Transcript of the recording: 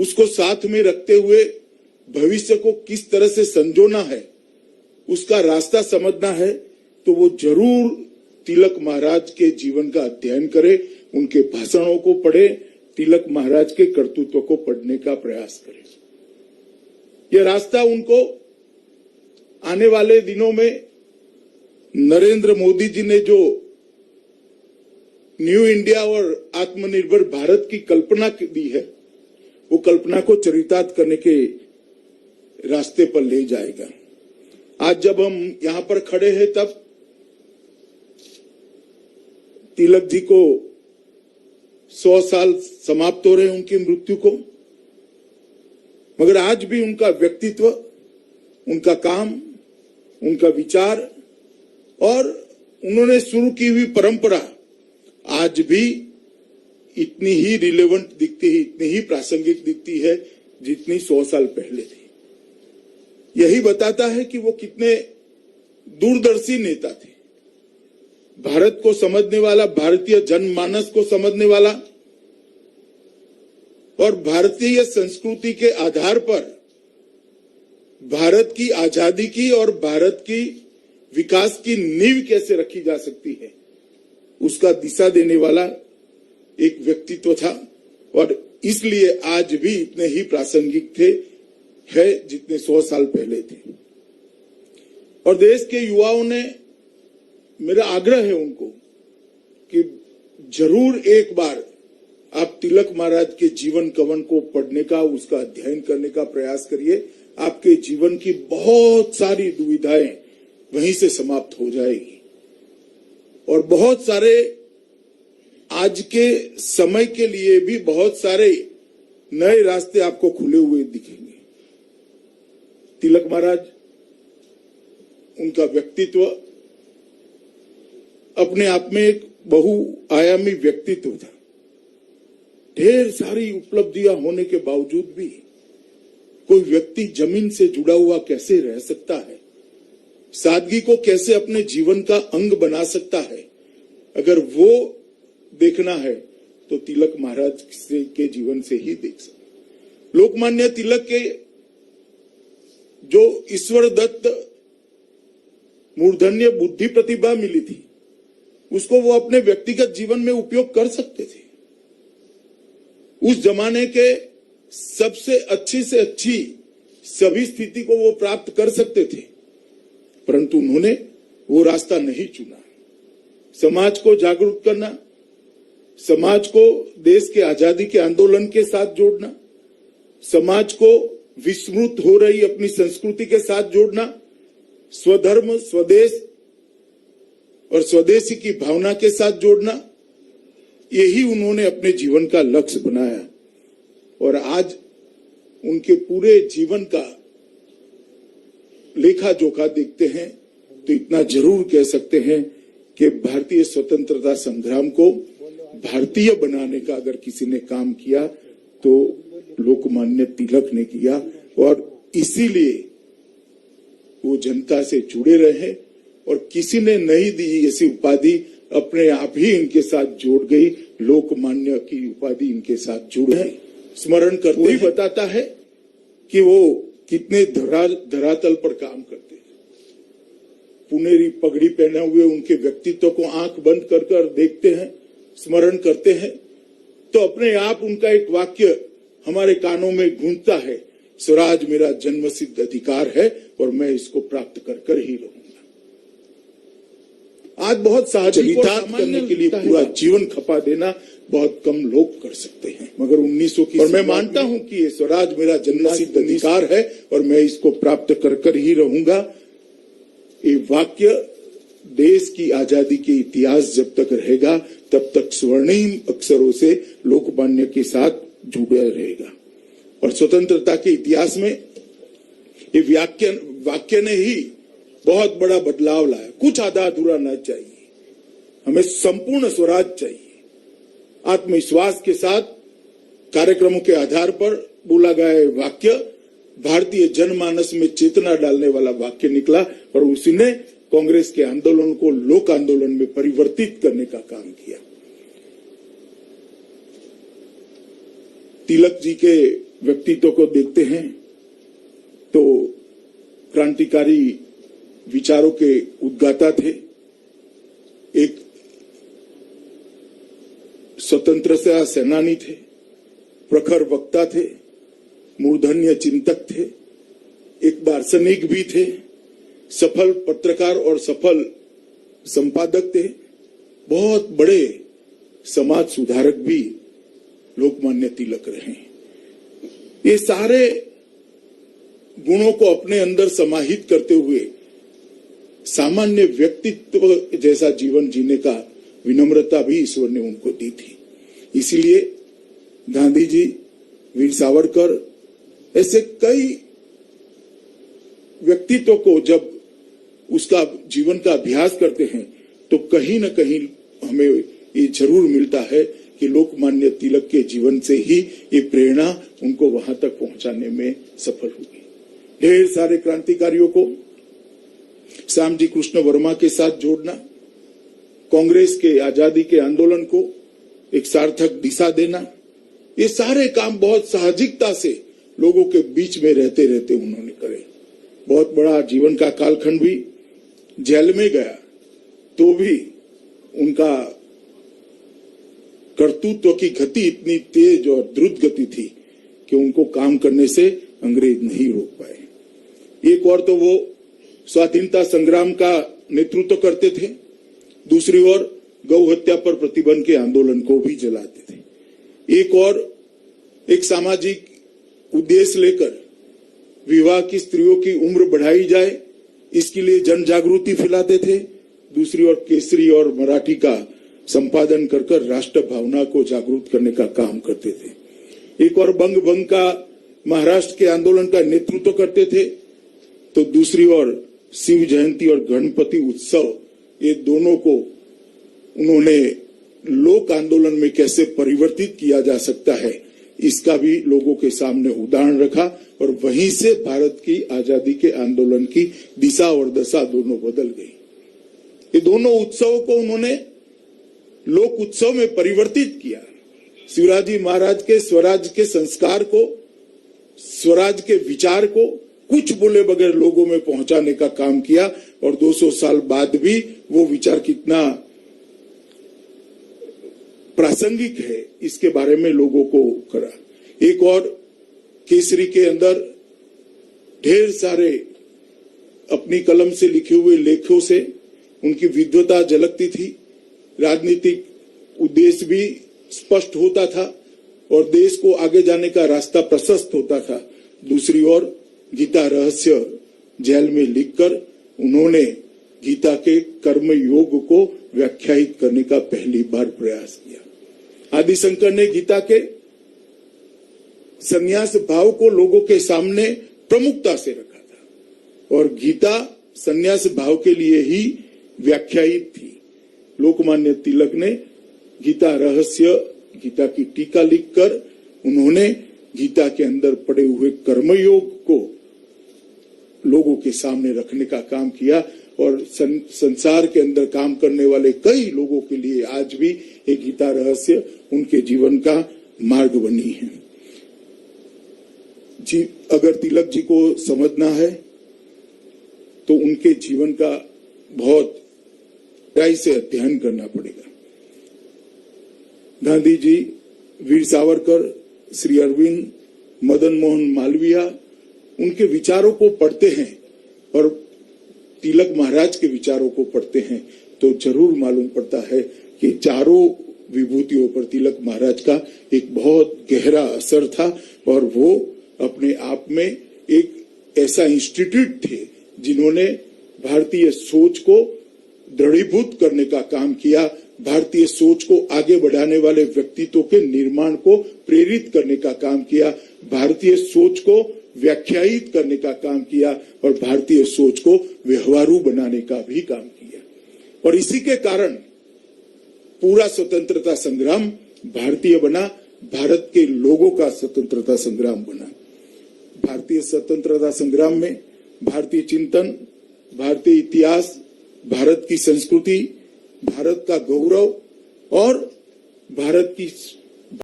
उसको साथ में रखते हुए भविष्य को किस तरह से संजोना है, उसका रास्ता समझना है, तो वो जरूर तिलक महाराज के जीवन का अध्ययन करे, उनके भाषणों को पढ़े, तिलक महाराज के कर्तृत्व को पढ़ने का प्रयास करे। यह रास्ता उनको आने वाले दिनों में नरेंद्र मोदी जी ने जो न्यू इंडिया और आत्मनिर्भर भारत की कल्पना दी है, वो कल्पना को चरितार्थ करने के रास्ते पर ले जाएगा। आज जब हम यहां पर खड़े हैं, तब तिलक जी को 100 साल समाप्त हो रहे हैं उनकी मृत्यु को, मगर आज भी उनका व्यक्तित्व, उनका काम, उनका विचार और उन्होंने शुरू की हुई परंपरा आज भी इतनी ही रिलेवेंट दिखती है, इतनी ही प्रासंगिक दिखती है जितनी 100 साल पहले थी। यही बताता है कि वो कितने दूरदर्शी नेता थे, भारत को समझने वाला, भारतीय जनमानस को समझने वाला और भारतीय संस्कृति के आधार पर भारत की आजादी की और भारत की विकास की नींव कैसे रखी जा सकती है, उसका दिशा देने वाला एक व्यक्तित्व था और इसलिए आज भी इतने ही प्रासंगिक थे है जितने 100 साल पहले थे। और देश के युवाओं ने, मेरा आग्रह है उनको कि जरूर एक बार आप तिलक महाराज के जीवन कवन को पढ़ने का, उसका अध्ययन करने का प्रयास करिए। आपके जीवन की बहुत सारी दुविधाएं वहीं से समाप्त हो जाएगी और बहुत सारे आज के समय के लिए भी बहुत सारे नए रास्ते आपको खुले हुए दिखेंगे। तिलक महाराज, उनका व्यक्तित्व अपने आप में एक बहुआयामी व्यक्तित्व था। ढेर सारी उपलब्धियां होने के बावजूद भी कोई व्यक्ति जमीन से जुड़ा हुआ कैसे रह सकता है, सादगी को कैसे अपने जीवन का अंग बना सकता है, अगर वो देखना है तो तिलक महाराज के जीवन से ही देख सकते। लोकमान्य तिलक के जो ईश्वर दत्त मूर्धन्य बुद्धि प्रतिभा मिली थी, उसको वो अपने व्यक्तिगत जीवन में उपयोग कर सकते थे। उस जमाने के सबसे अच्छी से अच्छी सभी स्थिति को वो प्राप्त कर सकते थे, परंतु उन्होंने वो रास्ता नहीं चुना। समाज को जागरूक करना, समाज को देश के आजादी के आंदोलन के साथ जोड़ना, समाज को विस्मृत हो रही अपनी संस्कृति के साथ जोड़ना, स्वधर्म, स्वदेश और स्वदेशी की भावना के साथ जोड़ना, यही उन्होंने अपने जीवन का लक्ष्य बनाया। और आज उनके पूरे जीवन का लेखा जोखा देखते हैं तो इतना जरूर कह सकते हैं कि भारतीय स्वतंत्रता संग्राम को भारतीय बनाने का अगर किसी ने काम किया तो लोकमान्य तिलक ने किया और इसीलिए वो जनता से जुड़े रहे और किसी ने नहीं दी ऐसी उपाधि, अपने आप ही इनके साथ जोड़ गई। लोकमान्य की उपाधि इनके साथ जुड़े, स्मरण करते ही बताता है कि वो कितने धरातल पर काम करते हैं। पुनेरी पगड़ी पहने हुए उनके व्यक्तित्व को आंख बंद कर कर देखते हैं, स्मरण करते हैं तो अपने आप उनका एक वाक्य हमारे कानों में गूंजता है, स्वराज मेरा जन्मसिद्ध अधिकार है और मैं इसको प्राप्त कर कर ही रहूंगा। आज बहुत चरितार्थ करने के लिए पूरा जीवन खपा देना बहुत कम लोग कर सकते हैं, मगर 1900 की, और मैं मानता हूं कि ये स्वराज मेरा जन्मसिद्ध अधिकार है और मैं इसको प्राप्त कर कर ही रहूंगा। ये वाक्य देश की आजादी के इतिहास जब तक रहेगा तब तक स्वर्णिम अक्षरों से लोकमान्य के साथ जुड़ा रहेगा और स्वतंत्रता के इतिहास में ये वाक्य ने ही बहुत बड़ा बदलाव लाया। कुछ आधा अधूरा न चाहिए, हमें संपूर्ण स्वराज चाहिए। आत्मविश्वास के साथ कार्यक्रमों के आधार पर बोला गया वाक्य भारतीय जनमानस में चेतना डालने वाला वाक्य निकला और उसी ने कांग्रेस के आंदोलन को लोक आंदोलन में परिवर्तित करने का काम किया। तिलक जी के व्यक्तित्व को देखते हैं तो क्रांतिकारी विचारों के उद्गाता थे, एक स्वतंत्रता सेनानी थे, प्रखर वक्ता थे, मूर्धन्य चिंतक थे, एक दार्शनिक भी थे, सफल पत्रकार और सफल संपादक थे, बहुत बड़े समाज सुधारक भी लोकमान्य तिलक रहे। ये सारे गुणों को अपने अंदर समाहित करते हुए सामान्य व्यक्तित्व जैसा जीवन जीने का विनम्रता भी ईश्वर ने उनको दी थी। इसीलिए गांधी जी, वीर सावरकर, ऐसे कई व्यक्तित्व को जब उसका जीवन का अभ्यास करते हैं तो कहीं न कहीं हमें ये जरूर मिलता है कि लोकमान्य तिलक के जीवन से ही ये प्रेरणा उनको वहां तक पहुंचाने में सफल हुई। ढेर सारे क्रांतिकारियों को श्यामजी कृष्ण वर्मा के साथ जोड़ना, कांग्रेस के आजादी के आंदोलन को एक सार्थक दिशा देना, ये सारे काम बहुत साहजिकता से लोगों के बीच में रहते रहते उन्होंने करे। बहुत बड़ा जीवन का कालखंड भी, जेल में गया तो भी उनका कर्तृत्व की गति इतनी तेज और द्रुत गति थी कि उनको काम करने से अंग्रेज नहीं रोक पाए। एक और तो वो स्वाधीनता संग्राम का नेतृत्व करते थे, दूसरी ओर गौ हत्या पर प्रतिबंध के आंदोलन को भी जलाते थे। एक और एक सामाजिक उद्देश्य लेकर विवाह की स्त्रियों की उम्र बढ़ाई जाए, इसके लिए जन जागृति फैलाते थे। दूसरी ओर केसरी और मराठी का संपादन कर राष्ट्र भावना को जागरूक करने का काम करते थे। एक और बंग भंग का महाराष्ट्र के आंदोलन का नेतृत्व करते थे, तो दूसरी ओर शिव जयंती और गणपति उत्सव, ये दोनों को उन्होंने लोक आंदोलन में कैसे परिवर्तित किया जा सकता है, इसका भी लोगों के सामने उदाहरण रखा और वहीं से भारत की आजादी के आंदोलन की दिशा और दशा दोनों बदल गई। ये दोनों उत्सवों को उन्होंने लोक उत्सव में परिवर्तित किया। शिवाजी महाराज के स्वराज के संस्कार को, स्वराज के विचार को कुछ बोले बगैर लोगों में पहुंचाने का काम किया और 200 साल बाद भी वो विचार कितना प्रासंगिक है इसके बारे में लोगों को करा। एक और केसरी के अंदर ढेर सारे अपनी कलम से लिखे हुए लेखों से उनकी विद्वता झलकती थी, राजनीतिक उद्देश्य भी स्पष्ट होता था और देश को आगे जाने का रास्ता प्रशस्त होता था। दूसरी ओर गीता रहस्य जेल में लिखकर उन्होंने गीता के कर्म योग को व्याख्यायित करने का पहली बार प्रयास किया। आदि शंकर ने गीता के संन्यास भाव को लोगों के सामने प्रमुखता से रखा था और गीता संन्यास भाव के लिए ही व्याख्यायित थी। लोकमान्य तिलक ने गीता रहस्य, गीता की टीका लिखकर उन्होंने गीता के अंदर पड़े हुए कर्मयोग को लोगों के सामने रखने का काम किया और संसार के अंदर काम करने वाले कई लोगों के लिए आज भी ये गीता रहस्य उनके जीवन का मार्ग बनी है। जी, अगर तिलक जी को समझना है तो उनके जीवन का बहुत गहराई से अध्ययन करना पड़ेगा। गांधी जी, वीर सावरकर, श्री अरविंद, मदन मोहन मालवीय, उनके विचारों को पढ़ते हैं और तिलक महाराज के विचारों को पढ़ते हैं तो जरूर मालूम पड़ता है कि चारों विभूतियों पर तिलक महाराज का एक बहुत गहरा असर था और वो अपने आप में एक ऐसा इंस्टीट्यूट थे जिन्होंने भारतीय सोच को दृढ़ीभूत करने का काम किया, भारतीय सोच को आगे बढ़ाने वाले व्यक्तित्वों के निर्माण को प्रेरित करने का काम किया, भारतीय सोच को व्याख्यायित करने का काम किया और भारतीय सोच को व्यवहारू बनाने का भी काम किया। और इसी के कारण पूरा स्वतंत्रता संग्राम भारतीय बना, भारत के लोगों का स्वतंत्रता संग्राम बना। भारतीय स्वतंत्रता संग्राम में भारतीय चिंतन, भारतीय इतिहास, भारत की संस्कृति, भारत का गौरव और भारत की